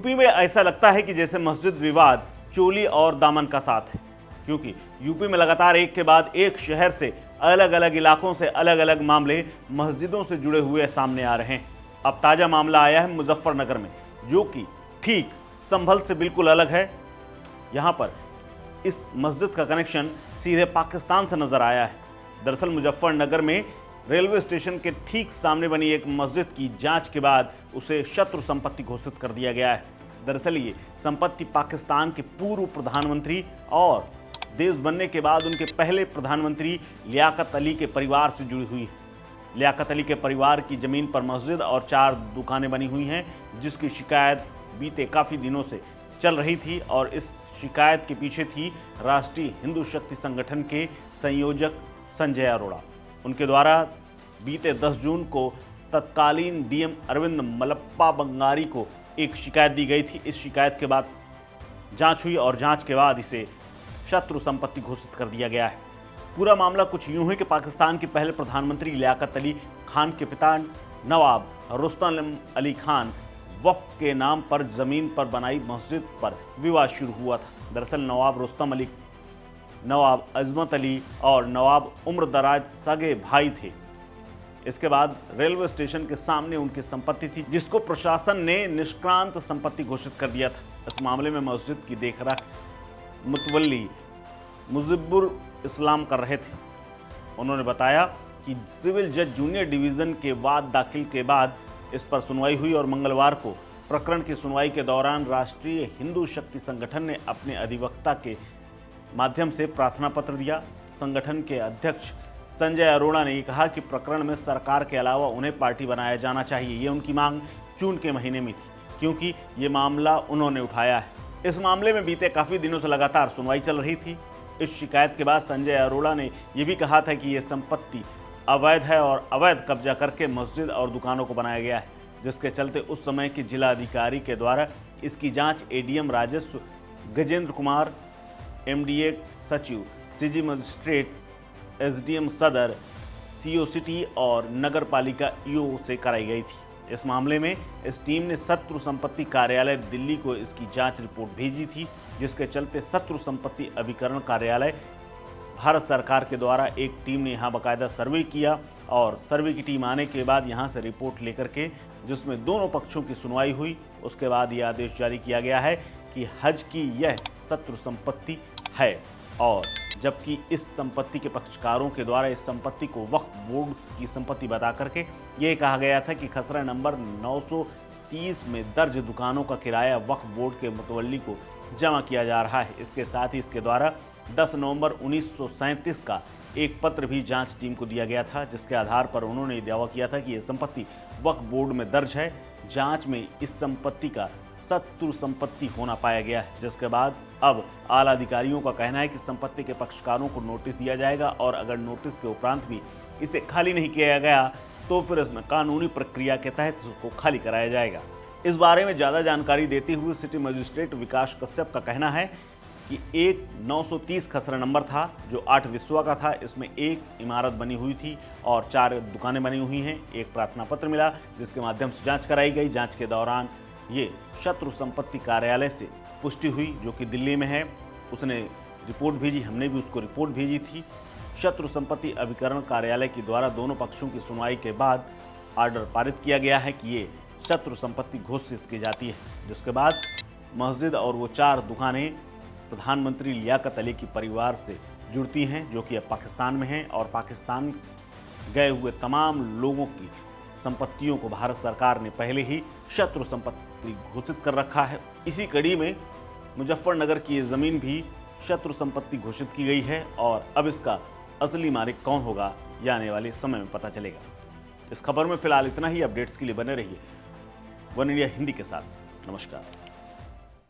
UP में ऐसा लगता है कि जैसे मस्जिद विवाद चोली और दामन का साथ है, क्योंकि यूपी में लगातार एक के बाद एक शहर से अलग अलग इलाकों से अलग अलग मामले मस्जिदों से जुड़े हुए सामने आ रहे हैं। अब ताजा मामला आया है मुजफ्फरनगर में, जो कि ठीक संभल से बिल्कुल अलग है। यहां पर इस मस्जिद का कनेक्शन सीधे पाकिस्तान से नजर आया है। दरअसल मुजफ्फरनगर में रेलवे स्टेशन के ठीक सामने बनी एक मस्जिद की जांच के बाद उसे शत्रु संपत्ति घोषित कर दिया गया है। दरअसल ये संपत्ति पाकिस्तान के पूर्व प्रधानमंत्री और देश बनने के बाद उनके पहले प्रधानमंत्री लियाकत अली के परिवार से जुड़ी हुई है। लियाकत अली के परिवार की जमीन पर मस्जिद और 4 दुकानें बनी हुई हैं, जिसकी शिकायत बीते काफ़ी दिनों से चल रही थी और इस शिकायत के पीछे थी राष्ट्रीय हिंदू शक्ति संगठन के संयोजक संजय अरोड़ा। उनके द्वारा बीते 10 जून को तत्कालीन डीएम अरविंद मलप्पा बंगारी को एक शिकायत दी गई थी। इस शिकायत के बाद जांच हुई और जांच के बाद इसे शत्रु संपत्ति घोषित कर दिया गया है। पूरा मामला कुछ यूं है कि पाकिस्तान के पहले प्रधानमंत्री लियाकत अली खान के पिता नवाब रुस्तम अली खान वक्फ के नाम पर जमीन पर बनाई मस्जिद पर विवाद शुरू हुआ था। दरअसल नवाब रुस्तम अली, नवाब अजमत अली और नवाब उम्र दराज सगे भाई थे। इसके बाद रेलवे स्टेशन के सामने उनकी संपत्ति थी, जिसको प्रशासन ने निष्क्रांत संपत्ति घोषित कर दिया था। इस मामले में मस्जिद की देखरेख मुतवल्ली मुजिबुर इस्लाम कर रहे थे। उन्होंने बताया कि सिविल जज जूनियर डिवीजन के वाद दाखिल के बाद इस पर सुनवाई हुई और मंगलवार को प्रकरण की सुनवाई के दौरान राष्ट्रीय हिंदू शक्ति संगठन ने अपने अधिवक्ता के माध्यम से प्रार्थना पत्र दिया। संगठन के अध्यक्ष संजय अरोड़ा ने कहा कि प्रकरण में सरकार के अलावा उन्हें पार्टी बनाया जाना चाहिए। ये उनकी मांग जून के महीने में थी, क्योंकि ये मामला उन्होंने उठाया है। इस मामले में बीते काफ़ी दिनों से लगातार सुनवाई चल रही थी। इस शिकायत के बाद संजय अरोड़ा ने यह भी कहा था कि ये संपत्ति अवैध है और अवैध कब्जा करके मस्जिद और दुकानों को बनाया गया है, जिसके चलते उस समय के जिला अधिकारी के द्वारा इसकी जांच एडीएम राजस्व गजेंद्र कुमार, एमडीए सचिव, सीजी मजिस्ट्रेट, एसडीएम सदर, सीओ सिटी और नगर पालिका ईओ से कराई गई थी। इस मामले में इस टीम ने शत्रु संपत्ति कार्यालय दिल्ली को इसकी जांच रिपोर्ट भेजी थी, जिसके चलते शत्रु संपत्ति अभिकरण कार्यालय भारत सरकार के द्वारा एक टीम ने यहां बाकायदा सर्वे किया और सर्वे की टीम आने के बाद यहां से रिपोर्ट लेकर के, जिसमें दोनों पक्षों की सुनवाई हुई, उसके बाद यह आदेश जारी किया गया है कि हज की यह शत्रु संपत्ति है। और जबकि इस संपत्ति के पक्षकारों के द्वारा इस संपत्ति को वक्फ बोर्ड की संपत्ति बता करके ये कहा गया था कि खसरा नंबर 930 में दर्ज दुकानों का किराया वक्फ बोर्ड के मुतवल्ली को जमा किया जा रहा है। इसके साथ ही इसके द्वारा 10 नवंबर 1937 का एक पत्र भी जांच टीम को दिया गया था, जिसके आधार पर उन्होंने दावा किया था कि यह संपत्ति वक्फ बोर्ड में दर्ज है। जांच में इस संपत्ति का शत्रु संपत्ति होना पाया गया है, जिसके बाद अब आला अधिकारियों का कहना है कि संपत्ति के पक्षकारों को नोटिस दिया जाएगा और अगर नोटिस के उपरांत भी इसे खाली नहीं किया गया तो फिर इसमें कानूनी प्रक्रिया के तहत उसको खाली कराया जाएगा। इस बारे में ज़्यादा जानकारी देते हुए सिटी मजिस्ट्रेट विकास कश्यप का कहना है कि एक 930 खसरा नंबर था जो 8 विश्वा का था। इसमें एक इमारत बनी हुई थी और 4 दुकानें बनी हुई हैं। एक प्रार्थना पत्र मिला जिसके माध्यम से जांच कराई गई। जांच के दौरान ये शत्रु संपत्ति कार्यालय से पुष्टि हुई, जो कि दिल्ली में है। उसने रिपोर्ट भेजी, हमने भी उसको रिपोर्ट भेजी थी। शत्रु संपत्ति अभिकरण कार्यालय के द्वारा दोनों पक्षों की सुनवाई के बाद आर्डर पारित किया गया है कि ये शत्रु संपत्ति घोषित की जाती है, जिसके बाद मस्जिद और वो 4 दुकानें प्रधानमंत्री लियाकत अली के परिवार से जुड़ती हैं, जो कि अब पाकिस्तान में हैं। और पाकिस्तान गए हुए तमाम लोगों की संपत्तियों को भारत सरकार ने पहले ही शत्रु संपत्ति घोषित कर रखा है। इसी कड़ी में मुजफ्फरनगर की ये ज़मीन भी शत्रु संपत्ति घोषित की गई है और अब इसका असली मालिक कौन होगा यह आने वाले समय में पता चलेगा। इस खबर में फिलहाल इतना ही। अपडेट्स के लिए बने रहिए वन इंडिया हिंदी के साथ। नमस्कार।